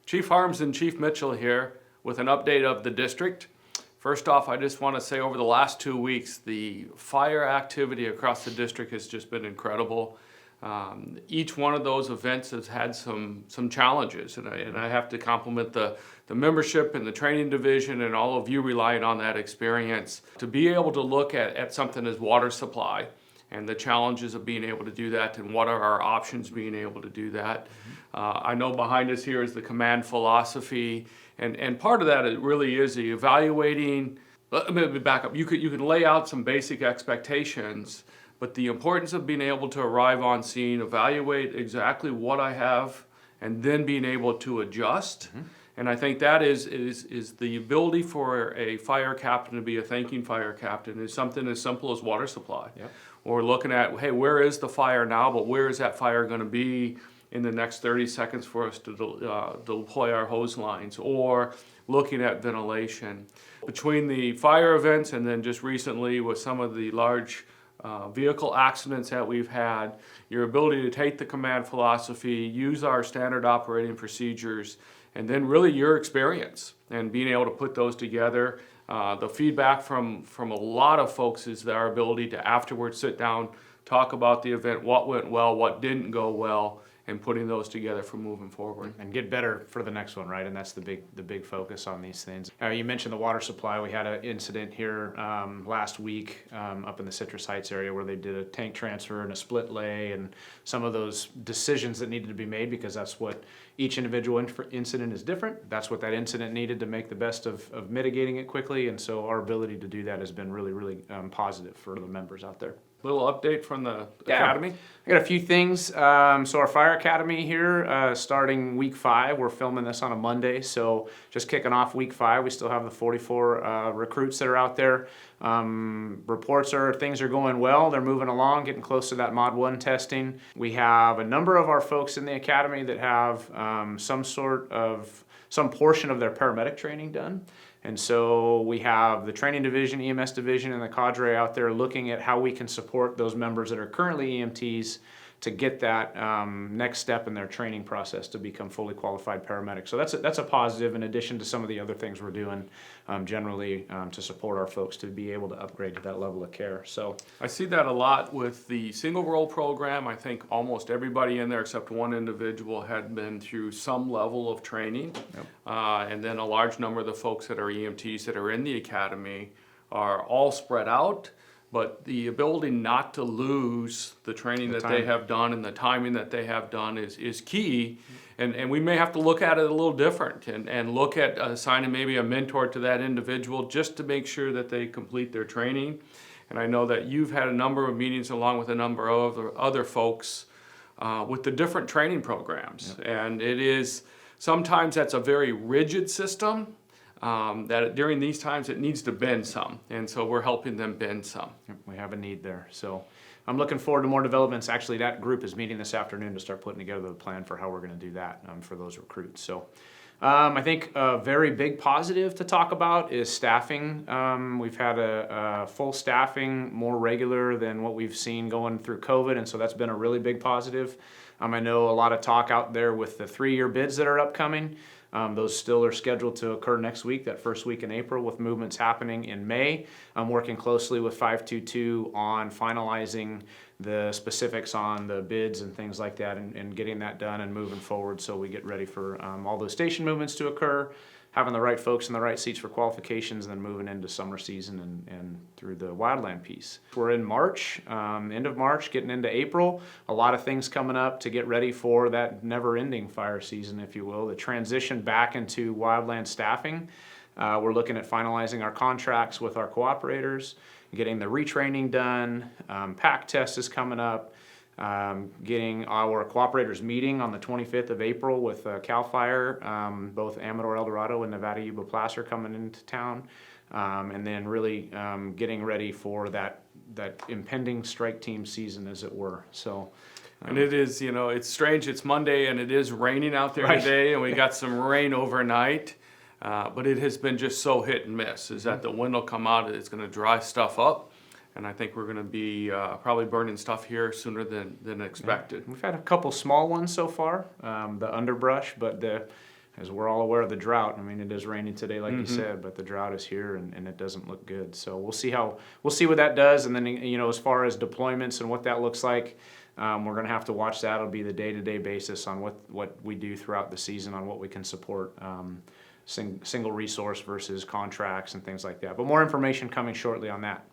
Chief Harms and Chief Mitchell here with an update of the district. First off, I just want to say over the last 2 weeks, the fire activity across the district has just been incredible. Each one of those events has had some challenges, and I have to compliment the membership and the training division and all of you relying on that experience to be able to look at something as water supply and the challenges of being able to do that and what are our options being able to do that. I know behind us here is the command philosophy, and part of that it really is the evaluating. Let me back up. You can lay out some basic expectations, but the importance of being able to arrive on scene, evaluate exactly what I have, and then being able to adjust. And I think that is the ability for a fire captain to be a thinking fire captain is something as simple as water supply. Yep. Or looking at, hey, where is the fire now, but where is that fire going to be in the next 30 seconds for us to deploy our hose lines, or looking at ventilation. Between the fire events and then just recently with some of the large vehicle accidents that we've had, your ability to take the command philosophy, use our standard operating procedures, and then really your experience and being able to put those together. The feedback from a lot of folks is our ability to afterwards sit down, talk about the event, what went well, what didn't go well, and putting those together for moving forward. And get better for the next one, right? And that's the big focus on these things. You mentioned the water supply. We had an incident here last week up in the Citrus Heights area where they did a tank transfer and a split lay and some of those decisions that needed to be made, because that's what each individual incident is different. That's what that incident needed to make the best of mitigating it quickly. And so our ability to do that has been really positive for the members out there. Little update from the Academy? I got a few things. So our Fire Academy here, starting week 5, we're filming this on a Monday, so just kicking off week 5. We still have the 44 recruits that are out there. Reports are things are going well. They're moving along, getting close to that Mod 1 testing. We have a number of our folks in the Academy that have some portion of their paramedic training done. And so we have the training division, EMS division, and the cadre out there looking at how we can support those members that are currently EMTs to get that next step in their training process to become fully qualified paramedics. So that's a positive in addition to some of the other things we're doing generally to support our folks to be able to upgrade to that level of care. So I see that a lot with the single role program. I think almost everybody in there except one individual had been through some level of training. Yep. And then a large number of the folks that are EMTs that are in the academy are all spread out. But the ability not to lose the training that they have done and the timing that they have done is key. And we may have to look at it a little different and look at assigning maybe a mentor to that individual just to make sure that they complete their training. And I know that you've had a number of meetings along with a number of other folks with the different training programs. Yep. And it is, sometimes that's a very rigid system. That during these times it needs to bend some, and so we're helping them bend some. We have a need there, so I'm looking forward to more developments. Actually, that group is meeting this afternoon to start putting together the plan for how we're going to do that for those recruits. So I think a very big positive to talk about is staffing. We've had a full staffing, more regular than what we've seen going through COVID, and so that's been a really big positive. I know a lot of talk out there with the 3-year bids that are upcoming. Those still are scheduled to occur next week, that first week in April, with movements happening in May. I'm working closely with 522 on finalizing the specifics on the bids and things like that and getting that done and moving forward so we get ready for all those station movements to occur, having the right folks in the right seats for qualifications, and then moving into summer season and through the wildland piece. We're in March, end of March, getting into April. A lot of things coming up to get ready for that never-ending fire season, if you will, the transition back into wildland staffing. We're looking at finalizing our contracts with our cooperators, getting the retraining done. PAC test is coming up. Getting our cooperators meeting on the 25th of April with CAL FIRE, both Amador Eldorado and Nevada Yuba Placer coming into town, and then really getting ready for that impending strike team season, as it were. So. And it is, it's strange. It's Monday and it is raining out there today, and we got some rain overnight. But it has been just so hit and miss. Is that the wind will come out, it's going to dry stuff up. And I think we're going to be probably burning stuff here sooner than expected. Yeah. We've had a couple small ones so far, the underbrush, but as we're all aware of the drought. I mean, it is raining today, like you said, but the drought is here and it doesn't look good. So we'll see what that does. And then, as far as deployments and what that looks like, we're going to have to watch that. It'll be the day-to-day basis on what we do throughout the season on what we can support, single resource versus contracts and things like that. But more information coming shortly on that.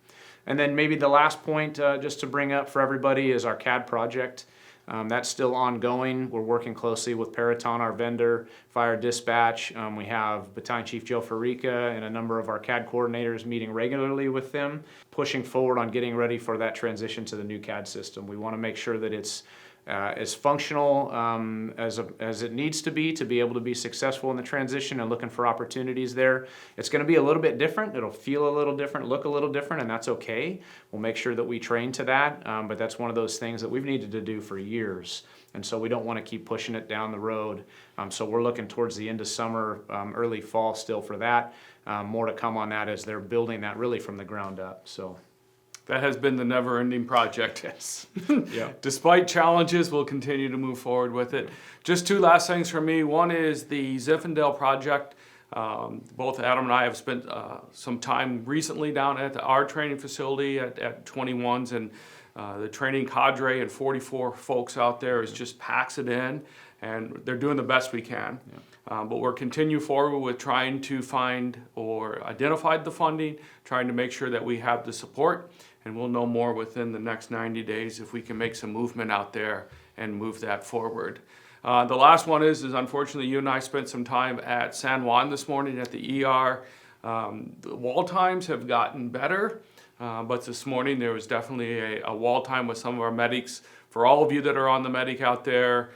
And then maybe the last point just to bring up for everybody is our Cad project. That's still ongoing. We're working closely with Peraton, our vendor, fire dispatch. We have Battalion Chief Joe Farica and a number of our Cad coordinators meeting regularly with them, pushing forward on getting ready for that transition to the new Cad system. We want to make sure that it's as functional as it needs to be able to be successful in the transition, and looking for opportunities there. It's going to be a little bit different. It'll feel a little different, look a little different, and that's okay. We'll make sure that we train to that, but that's one of those things that we've needed to do for years, and so we don't want to keep pushing it down the road. So we're looking towards the end of summer, early fall still for that. More to come on that as they're building that really from the ground up. So. That has been the never-ending project. Yes. Yeah. Despite challenges, we'll continue to move forward with it. Just two last things for me. One is the Ziffindale Project. Both Adam and I have spent some time recently down at our training facility at 21s, and the training cadre and 44 folks out there is just packs it in, and they're doing the best we can. Yeah. But we're continue forward with trying to find or identify the funding, trying to make sure that we have the support, and we'll know more within the next 90 days if we can make some movement out there and move that forward. The last one is unfortunately you and I spent some time at San Juan this morning at the ER. The wall times have gotten better, but this morning there was definitely a wall time with some of our medics. For all of you that are on the medic out there,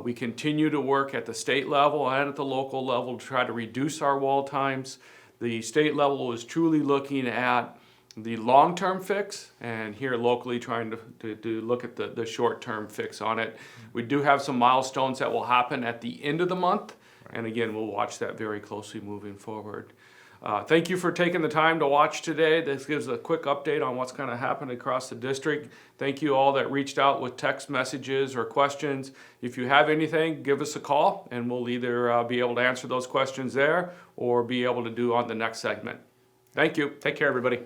we continue to work at the state level and at the local level to try to reduce our wall times. The state level is truly looking at the long-term fix, and here locally trying to look at the short-term fix on it. We do have some milestones that will happen at the end of the month, and again, we'll watch that very closely moving forward. Thank you for taking the time to watch today. This gives a quick update on what's going to happen across the district. Thank you all that reached out with text messages or questions. If you have anything, give us a call, and we'll either be able to answer those questions there or be able to do on the next segment. Thank you. Take care, everybody.